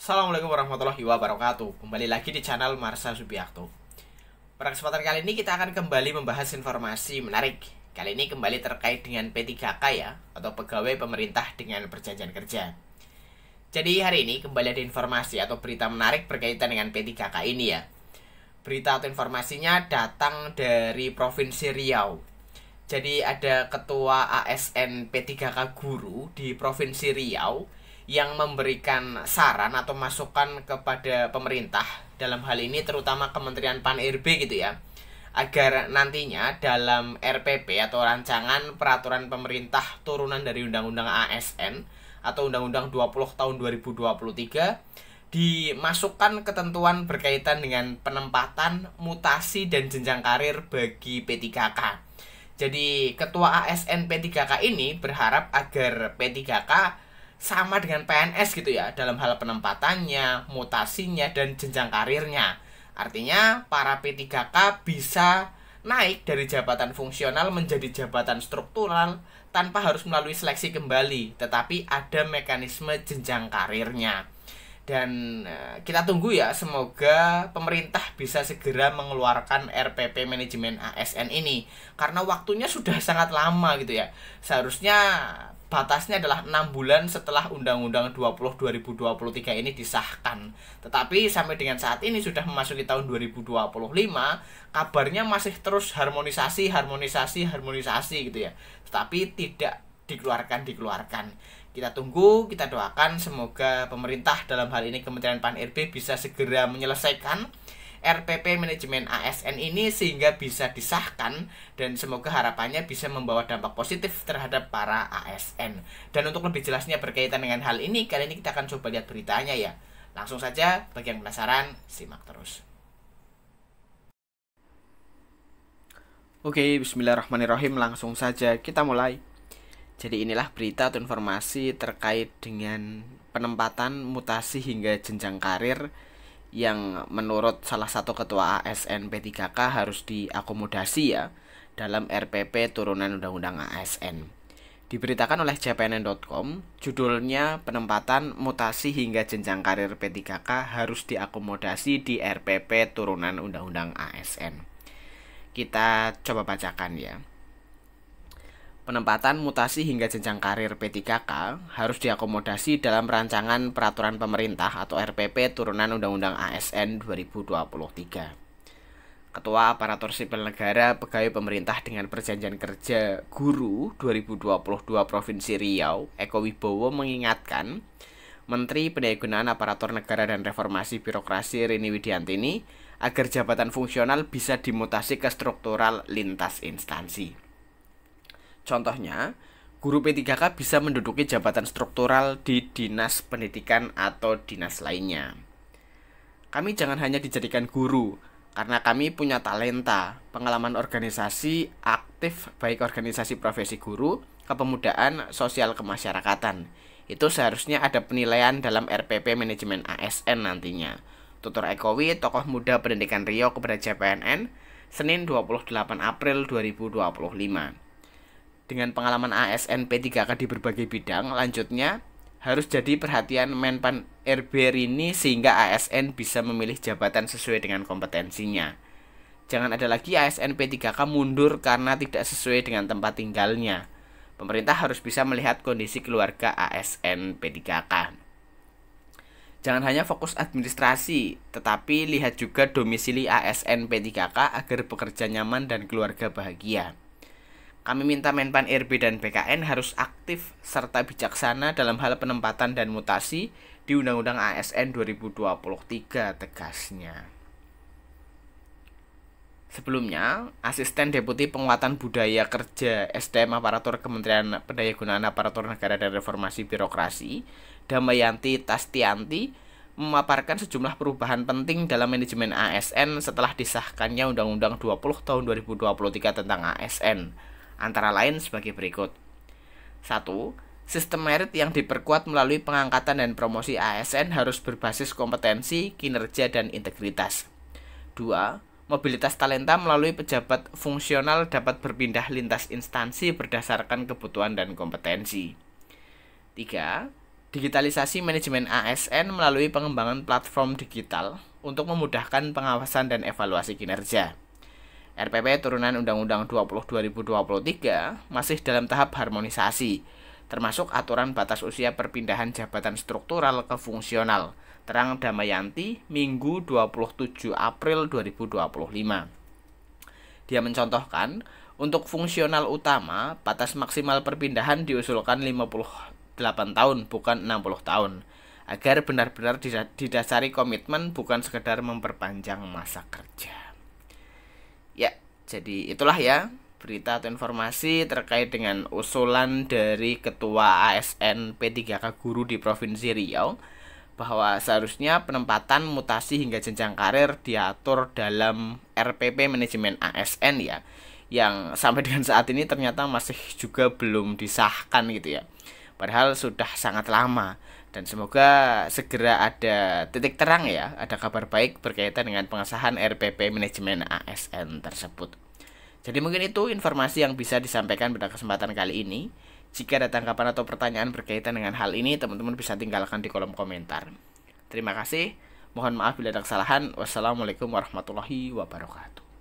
Assalamualaikum warahmatullahi wabarakatuh. Kembali lagi di channel Marsha Subiakto. Pada kesempatan kali ini kita akan kembali membahas informasi menarik. Kali ini kembali terkait dengan P3K ya, atau pegawai pemerintah dengan perjanjian kerja. Jadi hari ini kembali ada informasi atau berita menarik berkaitan dengan P3K ini ya. Berita atau informasinya datang dari Provinsi Riau. Jadi ada ketua ASN P3K Guru di Provinsi Riau yang memberikan saran atau masukan kepada pemerintah, dalam hal ini terutama Kementerian Pan-RB gitu ya, agar nantinya dalam RPP atau rancangan peraturan pemerintah turunan dari Undang-Undang ASN atau Undang-Undang 20 tahun 2023 dimasukkan ketentuan berkaitan dengan penempatan, mutasi, dan jenjang karir bagi P3K. Jadi ketua ASN P3K ini berharap agar P3K sama dengan PNS gitu ya, dalam hal penempatannya, mutasinya, dan jenjang karirnya. Artinya para P3K bisa naik dari jabatan fungsional menjadi jabatan struktural tanpa harus melalui seleksi kembali, tetapi ada mekanisme jenjang karirnya. Dan kita tunggu ya, semoga pemerintah bisa segera mengeluarkan RPP manajemen ASN ini, karena waktunya sudah sangat lama gitu ya. Seharusnya batasnya adalah 6 bulan setelah Undang-Undang 20 2023 ini disahkan. Tetapi sampai dengan saat ini sudah memasuki tahun 2025, kabarnya masih terus harmonisasi gitu ya. Tetapi tidak dikeluarkan. Kita tunggu, kita doakan semoga pemerintah, dalam hal ini Kementerian Pan-RB, bisa segera menyelesaikan RPP manajemen ASN ini sehingga bisa disahkan, dan semoga harapannya bisa membawa dampak positif terhadap para ASN. Dan untuk lebih jelasnya berkaitan dengan hal ini, kali ini kita akan coba lihat beritanya ya. Langsung saja, bagi yang penasaran, simak terus. Oke, bismillahirrahmanirrahim, langsung saja kita mulai. Jadi inilah berita atau informasi terkait dengan penempatan, mutasi, hingga jenjang karir yang menurut salah satu ketua ASN P3K harus diakomodasi ya dalam RPP turunan Undang-Undang ASN. Diberitakan oleh cpnn.com, judulnya penempatan, mutasi, hingga jenjang karir P3K harus diakomodasi di RPP turunan Undang-Undang ASN. Kita coba bacakan ya. Penempatan, mutasi, hingga jenjang karir P3K harus diakomodasi dalam rancangan peraturan pemerintah atau RPP turunan Undang-Undang ASN 2023. Ketua Aparatur Sipil Negara Pegawai Pemerintah dengan Perjanjian Kerja Guru 2022 Provinsi Riau, Eko Wibowo, mengingatkan Menteri Pendayagunaan Aparatur Negara dan Reformasi Birokrasi Rini Widiantini agar jabatan fungsional bisa dimutasi ke struktural lintas instansi. Contohnya, guru P3K bisa menduduki jabatan struktural di dinas pendidikan atau dinas lainnya. Kami jangan hanya dijadikan guru, karena kami punya talenta, pengalaman organisasi aktif, baik organisasi profesi guru, kepemudaan, sosial kemasyarakatan. Itu seharusnya ada penilaian dalam RPP manajemen ASN nantinya. Tutur Ekowi, tokoh muda pendidikan Riau, kepada CPNN, Senin 28 April 2025. Dengan pengalaman ASN P3K di berbagai bidang, lanjutnya harus jadi perhatian Menpan RB Rini sehingga ASN bisa memilih jabatan sesuai dengan kompetensinya. Jangan ada lagi ASN P3K mundur karena tidak sesuai dengan tempat tinggalnya. Pemerintah harus bisa melihat kondisi keluarga ASN P3K. Jangan hanya fokus administrasi, tetapi lihat juga domisili ASN P3K agar bekerja nyaman dan keluarga bahagia. Kami minta Menpan RB dan BKN harus aktif serta bijaksana dalam hal penempatan dan mutasi di Undang-Undang ASN 2023, tegasnya. Sebelumnya, Asisten Deputi Penguatan Budaya Kerja SDM Aparatur Kementerian Pendayagunaan Aparatur Negara dan Reformasi Birokrasi, Damayanti Tastianti, memaparkan sejumlah perubahan penting dalam manajemen ASN setelah disahkannya Undang-Undang 20 tahun 2023 tentang ASN. Antara lain sebagai berikut. 1. Sistem merit yang diperkuat melalui pengangkatan dan promosi ASN harus berbasis kompetensi, kinerja, dan integritas. 2. Mobilitas talenta melalui pejabat fungsional dapat berpindah lintas instansi berdasarkan kebutuhan dan kompetensi. 3. digitalisasi manajemen ASN melalui pengembangan platform digital untuk memudahkan pengawasan dan evaluasi kinerja. RPP turunan Undang-Undang 20 2023 masih dalam tahap harmonisasi, termasuk aturan batas usia perpindahan jabatan struktural ke fungsional, terang Damayanti, Minggu 27 April 2025. Dia mencontohkan, untuk fungsional utama, batas maksimal perpindahan diusulkan 58 tahun, bukan 60 tahun, agar benar-benar didasari komitmen, bukan sekedar memperpanjang masa kerja. Ya, jadi itulah ya berita atau informasi terkait dengan usulan dari Ketua ASN P3K Guru di Provinsi Riau, bahwa seharusnya penempatan, mutasi hingga jenjang karir diatur dalam RPP manajemen ASN ya, yang sampai dengan saat ini ternyata masih juga belum disahkan gitu ya, padahal sudah sangat lama. Dan semoga segera ada titik terang ya, ada kabar baik berkaitan dengan pengesahan RPP manajemen ASN tersebut. Jadi mungkin itu informasi yang bisa disampaikan pada kesempatan kali ini. Jika ada tanggapan atau pertanyaan berkaitan dengan hal ini, teman-teman bisa tinggalkan di kolom komentar. Terima kasih. Mohon maaf bila ada kesalahan. Wassalamualaikum warahmatullahi wabarakatuh.